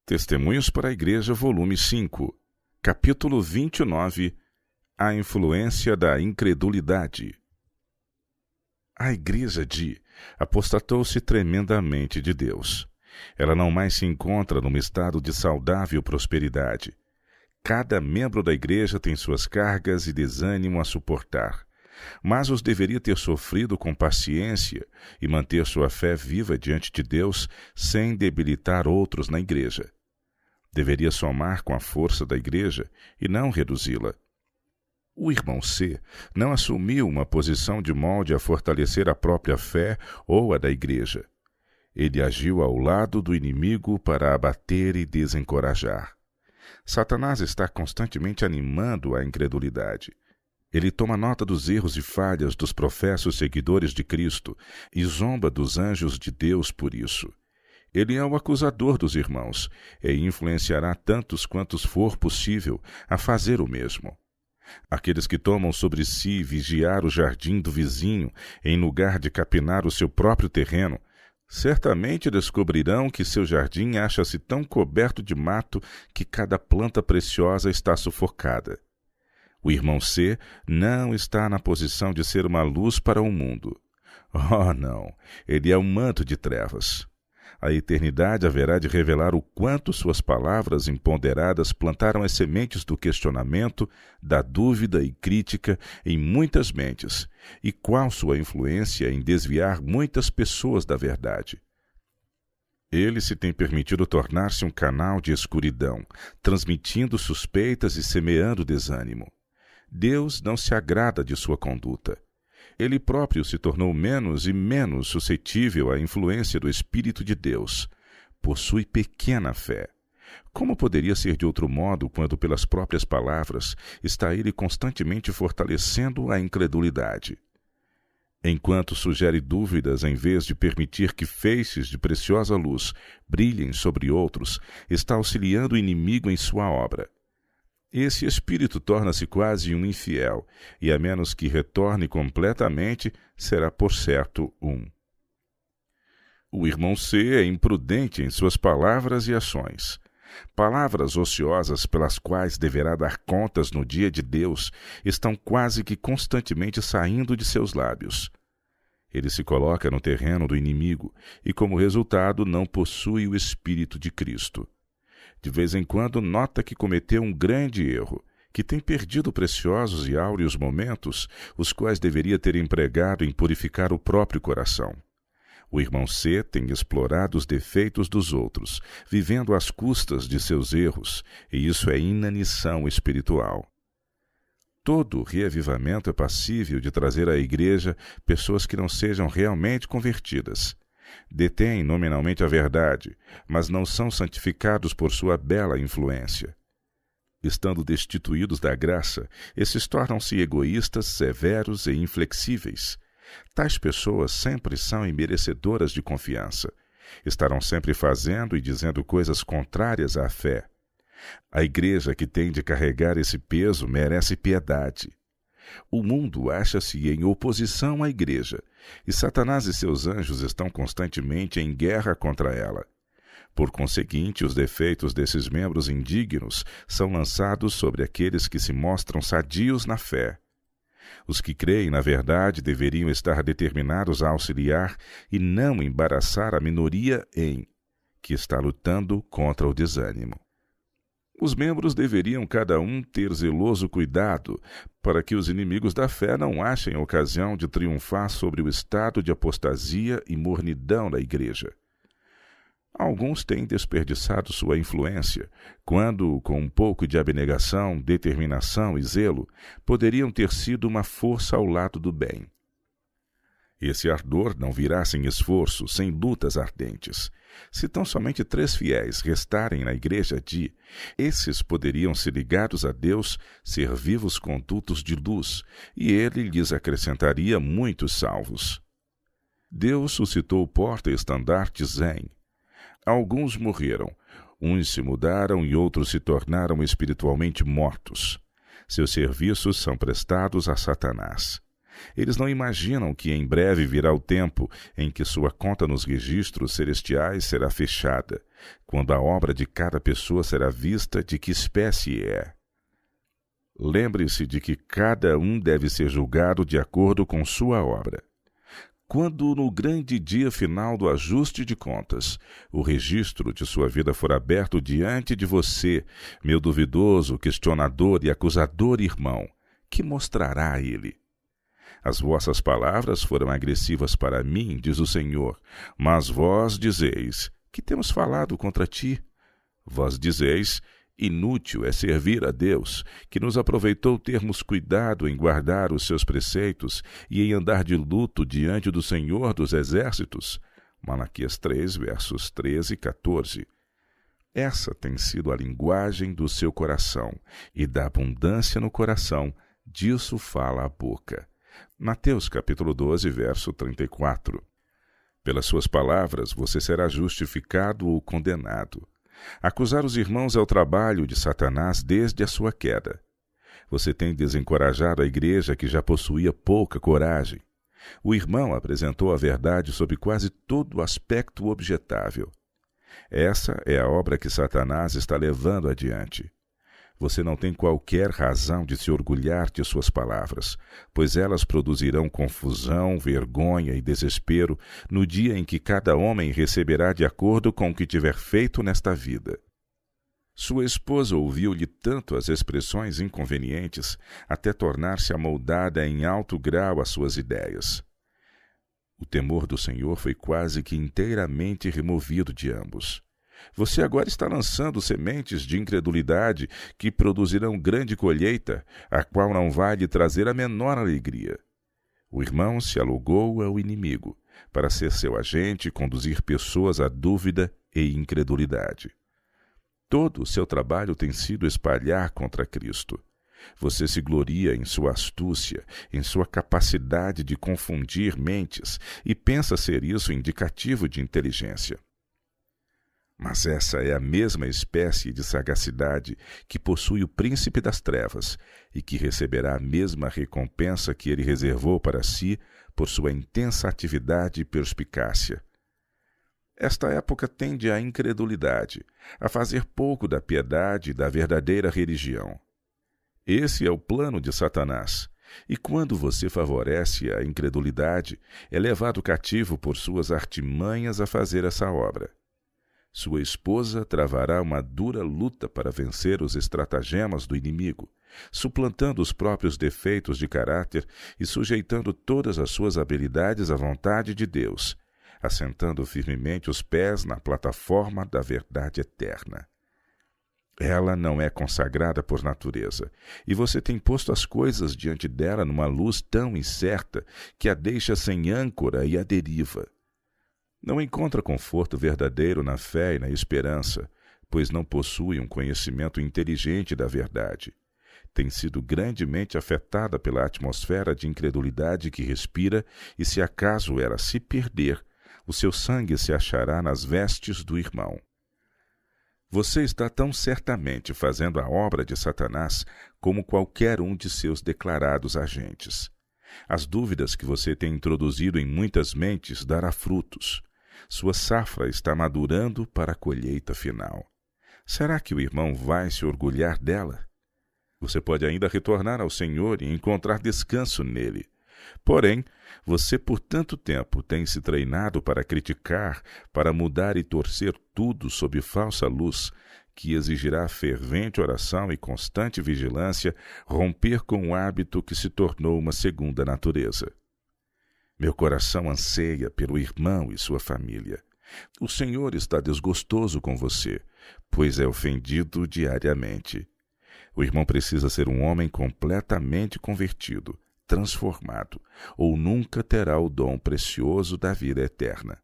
Testemunhos para a Igreja, volume 5, capítulo 29, A influência da incredulidade. A Igreja apostatou-se tremendamente de Deus. Ela não mais se encontra num estado de saudável prosperidade. Cada membro da Igreja tem suas cargas e desânimo a suportar, mas os deveria ter sofrido com paciência e manter sua fé viva diante de Deus sem debilitar outros na Igreja. Deveria somar com a força da Igreja e não reduzi-la. O irmão C não assumiu uma posição de molde a fortalecer a própria fé ou a da Igreja. Ele agiu ao lado do inimigo para abater e desencorajar. Satanás está constantemente animando a incredulidade. Ele toma nota dos erros e falhas dos professos seguidores de Cristo e zomba dos anjos de Deus por isso. Ele é o acusador dos irmãos e influenciará tantos quantos for possível a fazer o mesmo. Aqueles que tomam sobre si vigiar o jardim do vizinho em lugar de capinar o seu próprio terreno, certamente descobrirão que seu jardim acha-se tão coberto de mato que cada planta preciosa está sufocada. O irmão C não está na posição de ser uma luz para o mundo. Oh, não! Ele é um manto de trevas. A eternidade haverá de revelar o quanto suas palavras imponderadas plantaram as sementes do questionamento, da dúvida e crítica em muitas mentes, e qual sua influência em desviar muitas pessoas da verdade. Ele se tem permitido tornar-se um canal de escuridão, transmitindo suspeitas e semeando desânimo. Deus não se agrada de sua conduta. Ele próprio se tornou menos e menos suscetível à influência do Espírito de Deus. Possui pequena fé. Como poderia ser de outro modo quando, pelas próprias palavras, está ele constantemente fortalecendo a incredulidade? Enquanto sugere dúvidas em vez de permitir que feixes de preciosa luz brilhem sobre outros, está auxiliando o inimigo em sua obra. Esse espírito torna-se quase um infiel, e a menos que retorne completamente, será por certo um. O irmão C é imprudente em suas palavras e ações. Palavras ociosas pelas quais deverá dar contas no dia de Deus estão quase que constantemente saindo de seus lábios. Ele se coloca no terreno do inimigo e, como resultado, não possui o Espírito de Cristo. De vez em quando nota que cometeu um grande erro, que tem perdido preciosos e áureos momentos, os quais deveria ter empregado em purificar o próprio coração. O irmão C tem explorado os defeitos dos outros, vivendo às custas de seus erros, e isso é inanição espiritual. Todo reavivamento é passível de trazer à Igreja pessoas que não sejam realmente convertidas. Detêm nominalmente a verdade, mas não são santificados por sua bela influência. Estando destituídos da graça, esses tornam-se egoístas, severos e inflexíveis. Tais pessoas sempre são imerecedoras de confiança. Estarão sempre fazendo e dizendo coisas contrárias à fé. A Igreja que tem de carregar esse peso merece piedade. O mundo acha-se em oposição à Igreja, e Satanás e seus anjos estão constantemente em guerra contra ela. Por conseguinte, os defeitos desses membros indignos são lançados sobre aqueles que se mostram sadios na fé. Os que creem na verdade deveriam estar determinados a auxiliar e não embaraçar a minoria que está lutando contra o desânimo. Os membros deveriam cada um ter zeloso cuidado para que os inimigos da fé não achem ocasião de triunfar sobre o estado de apostasia e mornidão da Igreja. Alguns têm desperdiçado sua influência, quando, com um pouco de abnegação, determinação e zelo, poderiam ter sido uma força ao lado do bem. Esse ardor não virá sem esforço, sem lutas ardentes. Se tão somente 3 fiéis restarem na Igreja esses poderiam ser ligados a Deus, ser vivos condutos de luz, e ele lhes acrescentaria muitos salvos. Deus suscitou porta-estandartes Alguns morreram, uns se mudaram e outros se tornaram espiritualmente mortos. Seus serviços são prestados a Satanás. Eles não imaginam que em breve virá o tempo em que sua conta nos registros celestiais será fechada, quando a obra de cada pessoa será vista de que espécie é. Lembre-se de que cada um deve ser julgado de acordo com sua obra. Quando, no grande dia final do ajuste de contas, o registro de sua vida for aberto diante de você, meu duvidoso, questionador e acusador irmão, que mostrará a ele? As vossas palavras foram agressivas para mim, diz o Senhor, mas vós dizeis, que temos falado contra ti? Vós dizeis, inútil é servir a Deus, que nos aproveitou termos cuidado em guardar os seus preceitos e em andar de luto diante do Senhor dos Exércitos. Malaquias 3, versos 13 e 14. Essa tem sido a linguagem do seu coração, e da abundância no coração, disso fala a boca. Mateus capítulo 12, verso 34. Pelas suas palavras você será justificado ou condenado. Acusar os irmãos é o trabalho de Satanás desde a sua queda. Você tem desencorajado a igreja que já possuía pouca coragem. O irmão apresentou a verdade sob quase todo o aspecto objetável. Essa é a obra que Satanás está levando adiante. Você não tem qualquer razão de se orgulhar de suas palavras, pois elas produzirão confusão, vergonha e desespero no dia em que cada homem receberá de acordo com o que tiver feito nesta vida. Sua esposa ouviu-lhe tanto as expressões inconvenientes, até tornar-se amoldada em alto grau às suas ideias. O temor do Senhor foi quase que inteiramente removido de ambos. Você agora está lançando sementes de incredulidade que produzirão grande colheita, a qual não vai lhe trazer a menor alegria. O irmão se alugou ao inimigo, para ser seu agente e conduzir pessoas à dúvida e incredulidade. Todo o seu trabalho tem sido espalhar contra Cristo. Você se gloria em sua astúcia, em sua capacidade de confundir mentes, e pensa ser isso indicativo de inteligência. Mas essa é a mesma espécie de sagacidade que possui o príncipe das trevas e que receberá a mesma recompensa que ele reservou para si por sua intensa atividade e perspicácia. Esta época tende à incredulidade, a fazer pouco da piedade e da verdadeira religião. Esse é o plano de Satanás, e quando você favorece a incredulidade, é levado cativo por suas artimanhas a fazer essa obra. Sua esposa travará uma dura luta para vencer os estratagemas do inimigo, suplantando os próprios defeitos de caráter e sujeitando todas as suas habilidades à vontade de Deus, assentando firmemente os pés na plataforma da verdade eterna. Ela não é consagrada por natureza, e você tem posto as coisas diante dela numa luz tão incerta que a deixa sem âncora e à deriva. Não encontra conforto verdadeiro na fé e na esperança, pois não possui um conhecimento inteligente da verdade. Tem sido grandemente afetada pela atmosfera de incredulidade que respira, e se acaso ela se perder, o seu sangue se achará nas vestes do irmão. Você está tão certamente fazendo a obra de Satanás como qualquer um de seus declarados agentes. As dúvidas que você tem introduzido em muitas mentes dará frutos. Sua safra está madurando para a colheita final. Será que o irmão vai se orgulhar dela? Você pode ainda retornar ao Senhor e encontrar descanso nele. Porém, você por tanto tempo tem se treinado para criticar, para mudar e torcer tudo sob falsa luz, que exigirá fervente oração e constante vigilância romper com o hábito que se tornou uma segunda natureza. Meu coração anseia pelo irmão e sua família. O Senhor está desgostoso com você, pois é ofendido diariamente. O irmão precisa ser um homem completamente convertido, transformado, ou nunca terá o dom precioso da vida eterna.